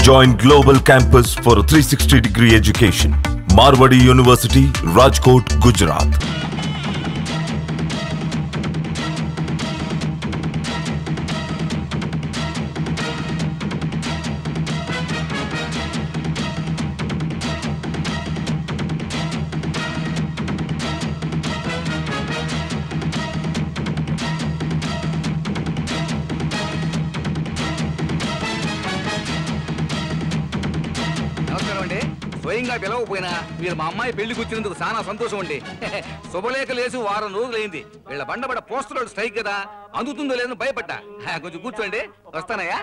Join Global Campus for a 360-degree education. Marwadi University, Rajkot, Gujarat. స్వయంగా పిలవకపోయినా మీరు మా అమ్మాయి పెళ్లికి వచ్చినందుకు చాలా సంతోషం అండి. శుభలేఖలేసి వారం రోజులైంది. వీళ్ళ బండబడ పోస్టర్ స్ట్రైక్ కదా, అందుతుందో లేదని భయపడ్డా. కొంచెం కూర్చోండి, వస్తానయ్యా.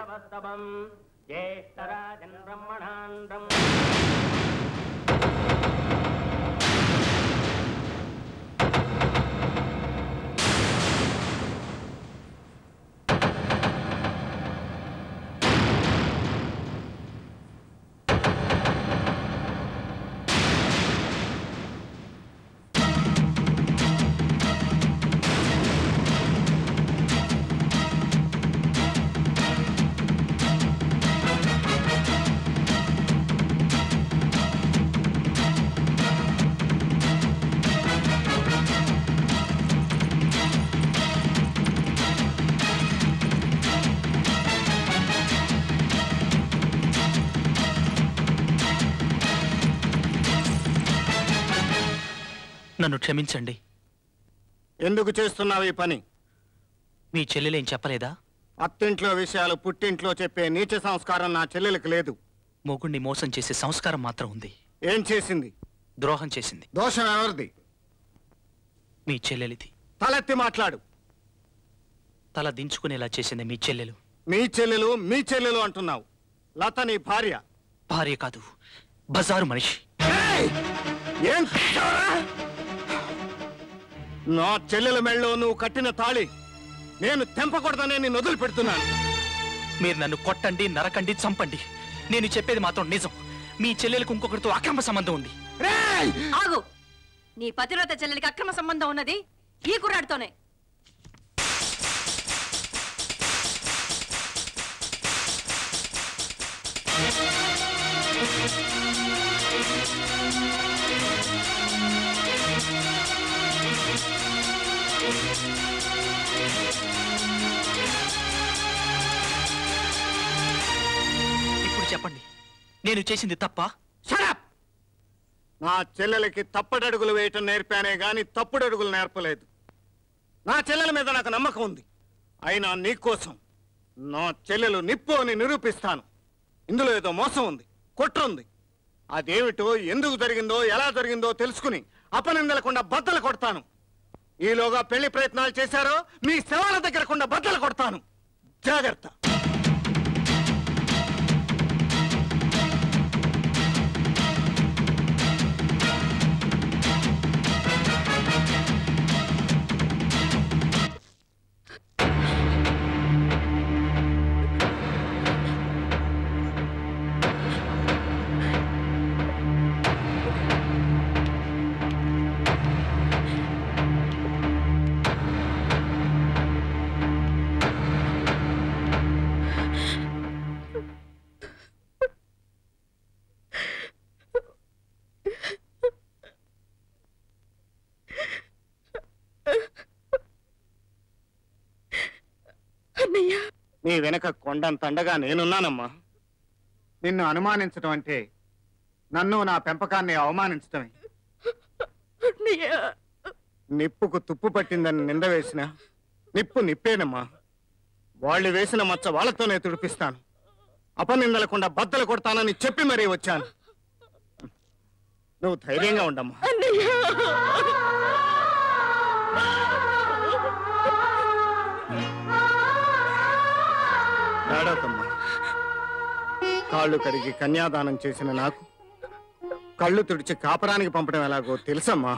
నన్ను క్షమించండి. ఎందుకు చేస్తున్నావు ఈ పని? మీ చెల్లెలేం చెప్పలేదా? అత్తింట్లో విషయాలు పుట్టింట్లో చెప్పే నీచ సంస్కారం నా చెల్లెలకు లేదు. మొగుణ్ణి మోసం చేసే సంస్కారం మాత్రం ఉంది. ఏం చేసింది? ద్రోహం చేసింది. దోషం ఎవరిది? మీ చెల్లెలిది. తలెత్తి మాట్లాడు. తల దించుకునేలా చేసింది మీ చెల్లెలు. మీ చెల్లెలు అంటున్నావు. లత నీ భార్య. భార్య కాదు, బజారు మనిషి. ఏం నా చెల్లెల మెళ్ళలో నువ్వు కట్టిన తాళి నేను తెంపకూడదనే నేను వదిలి పెడుతున్నాను. మీరు నన్ను కొట్టండి, నరకండి, చంపండి, నేను చెప్పేది మాత్రం నిజం. మీ చెల్లెలకు ఇంకొకరితో అక్రమ సంబంధం ఉంది. ఆగు. నీ పతివ్రత చెల్లెలికి అక్రమ సంబంధం ఉన్నది ఈ కుర్రాడితోనే. ఇప్పుడు చెప్పండి, నేను చేసింది తప్ప? నా చెల్లెలకి తప్పటడుగులు వేయటం నేర్పానే గాని తప్పుడడుగులు నేర్పలేదు. నా చెల్లెల మీద నాకు నమ్మకం ఉంది. అయినా నీకోసం నా చెల్లెలు నిప్పు అని నిరూపిస్తాను. ఇందులో ఏదో మోసం ఉంది, కుట్రుంది. అదేమిటో, ఎందుకు జరిగిందో, ఎలా జరిగిందో తెలుసుకుని అపనిందలకుండా బద్దలు కొడతాను. ఈలోగా పెళ్లి ప్రయత్నాలు చేశారో మీ శవాల దగ్గరకుండా బద్దలు కొడతాను. జాగ్రత్త. నీ వెనక కొండంతండగా నేనున్నానమ్మా. నిన్ను అనుమానించడం అంటే నన్ను నా పెంపకాన్ని అవమానించడమే. నిప్పుకు తుప్పు పట్టిందని నింద వేసిన నిప్పు నిప్పేనమ్మా. వాళ్ళు వేసిన మచ్చ వాళ్ళతోనే తుడిపిస్తాను. అపనిందలకుండా బద్దలు కొడతానని చెప్పి మరీ వచ్చాను. నువ్వు ధైర్యంగా ఉండమ్మా. ఏడవకమ్మా. కాళ్ళు కడిగి కన్యాదానం చేసిన నాకు కళ్ళు తుడిచి కాపరానికి పంపడం ఎలాగో తెలుసమ్మా.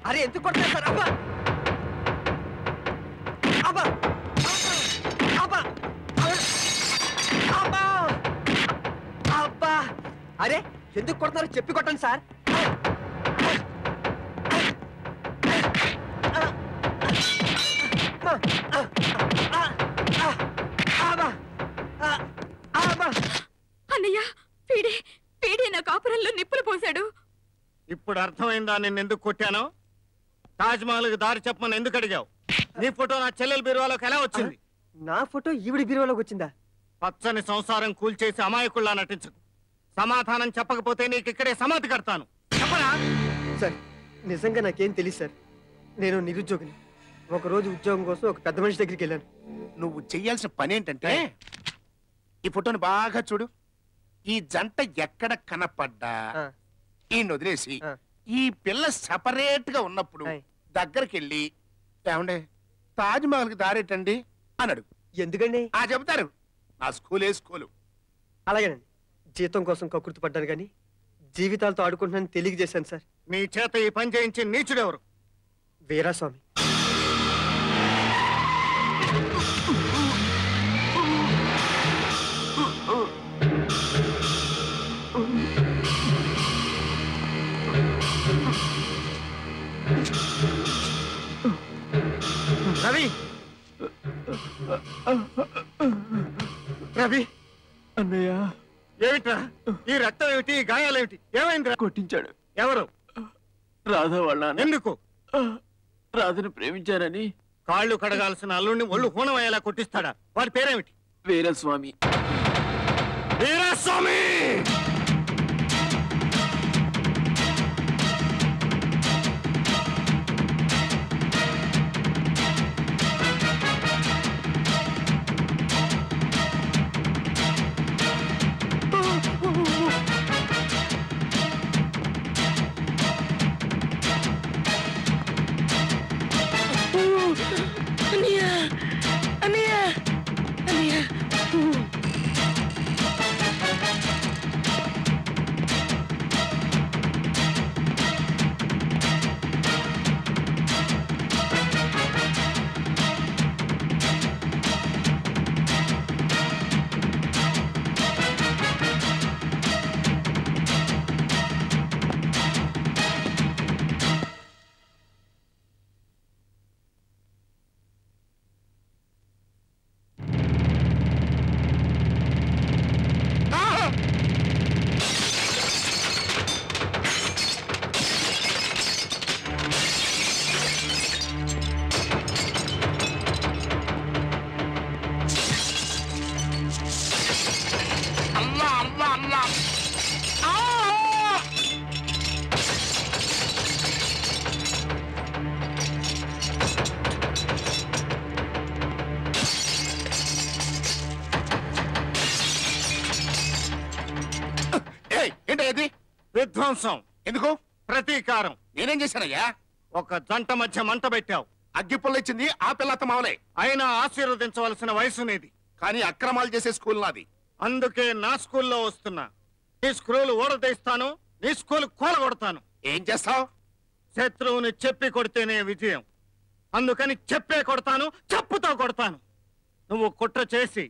అరే ఎందుకు కొడతారు సార్? అబ్బా అబ్బా అబ్బా అబ్బా అబ్బా! అరే ఎందుకు కొడతారో చెప్పి కొట్టండి సార్. అన్నయ్య పీడే పీడే నా కాపురంలో నిప్పులు పోశాడు. ఇప్పుడు అర్థమైందా నిన్నెందుకు కొట్టానో? తాజ్ మహల్ కి దారి చెప్పమని ఎందుకు అడిగావు? నీ ఫోటో నా చెల్లెల బీరువాలోకి ఎలా వచ్చింది? నా ఫోటో ఈవిడి బీరువాలోకి వచ్చిందా? పచ్చని సంసారం కూల్చేసి అమాయకుల్లా నటించకు. సమాధానం చెప్పకపోతే నీకు ఇక్కడే సమాధి కడతాను. చెప్పరా? సార్ నిజంగా నాకేం తెలియదు సార్. నేను నిరుద్యోగిని. ఒకరోజు ఉద్యోగం కోసం ఒక పెద్ద మనిషి దగ్గరికి వెళ్ళాను. నువ్వు చెయ్యాల్సిన పని ఏంటంటే ఈ ఫోటోని బాగా చూడు. ఈ జంట ఎక్కడ కనపడ్డా ఈ వదిలేసి ఈ పిల్ల సెపరేట్ గా ఉన్నప్పుడు దగ్గరికి వెళ్ళి ఏమండే తాజ్ మహల్ కి దారేటండి అన్నాడు. ఎందుకండి? చెబుతారు. నా స్కూలే స్కూలు. అలాగేనండి. జీతం కోసం కకృతి పడ్డాను కానీ జీవితాలతో ఆడుకుంటున్నాను తెలియజేశాను సార్. నీ చేత ఈ పని చేయించి నీచుడెవరు? వీరాస్వామి. రవి రవి అన్నయ్య ఏమిట్రా? ఈ రక్తం ఏమిటి? ఈ గాయాలేమిటి? ఏమైంది? కొట్టించాడు. ఎవరు? రాధా వాళ్ళ నాన్న. ఎందుకు? రాధను ప్రేమించారని. కాళ్ళు కడగాల్సిన అల్లుడిని ఒళ్ళు హూనం అయ్యేలా కొట్టిస్తాడా? వాడి పేరేమిటి? వీరస్వామి. వీరస్వామి! విధ్వంసం. ఎందుకు? ప్రతీకారం. నేనేం చేశానయ్యా? ఒక జంట మధ్య మంట పెట్టావు. అగ్గిపుల్ల ఇచ్చింది ఆ పిల్ల అత్తమావలే. అయినా ఆశీర్వదించవలసిన వయసు నీది. కానీ అక్రమాలు చేసే స్కూల్ నాది. అందుకే నా స్కూల్లో వస్తున్నా. నీ స్క్రూలు ఊడదీస్తాను, నీ స్కూల్ కూలగొడతాను. ఏం చేస్తావు? శత్రువుని చెప్పి కొడితేనే విజయం. అందుకని చెప్పే కొడతాను, చెప్పుతో కొడతాను. నువ్వు కుట్ర చేసి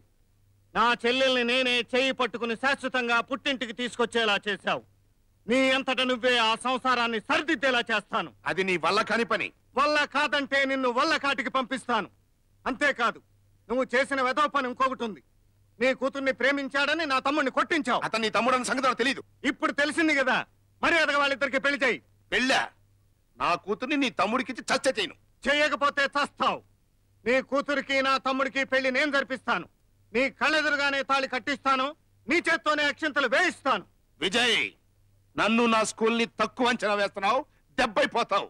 నా చెల్లెల్ని నేనే చేయి పట్టుకుని శాశ్వతంగా పుట్టింటికి తీసుకొచ్చేలా చేశావు. నీ అంతట నువ్వే ఆ సంసారాన్ని సరిదిద్దేలా చేస్తాను. అది నీ వల్ల కాని పని. వల్ల కాదంటే నిన్ను వల్ల కాటికి పంపిస్తాను. అంతేకాదు, నువ్వు చేసిన వెధవ పని ఇంకొకటి ఉంది. నీ కూతుర్ని ప్రేమించాడని నా తమ్ముడిని కొట్టించావు. అతను నీ తమ్ముడు అన్న సంగతి తెలీదు. ఇప్పుడు తెలిసింది కదా, మర్యాదగా వాళ్ళిద్దరికి పెళ్లి చేయి. పెళ్ళా? నా కూతుర్ని నీ తమ్ముడికిచ్చి చచ్చ చేయను. చెయ్యకపోతే చస్తావు. నీ కూతురికి నా తమ్ముడికి పెళ్లి నేను జరిపిస్తాను. నీ కళ్ళెదురుగానే తాళి కట్టిస్తాను. నీ చేత్తోనే అక్షింతలు వేయిస్తాను. విజయ్, నన్ను నా స్కూల్ని తక్కువ అంచనా వేస్తున్నావు, దెబ్బైపోతావు.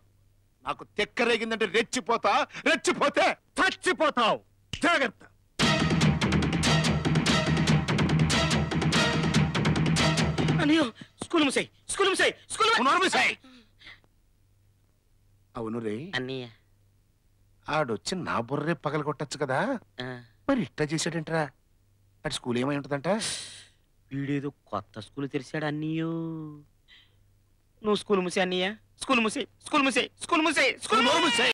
నాకు తెక్కరేగిందంటే రెచ్చిపోతే చచ్చిపోతావు. జాగ్రత్త. అన్నయ్య స్కూల్ ముసాయి అవును రే అన్నయ్య. ఆడొచ్చి నా బుర్రే పగల కొట్టచ్చు కదా, మరి ఇట్టా చేశాడంటరా. అటు స్కూల్ ఏమై ఉంటుందంట? వీడేదో కొత్త స్కూల్ తెరిచాడు అన్నయ్యో. నువ్వు స్కూల్ ముసే అన్నయ్య, స్కూల్ ముసే.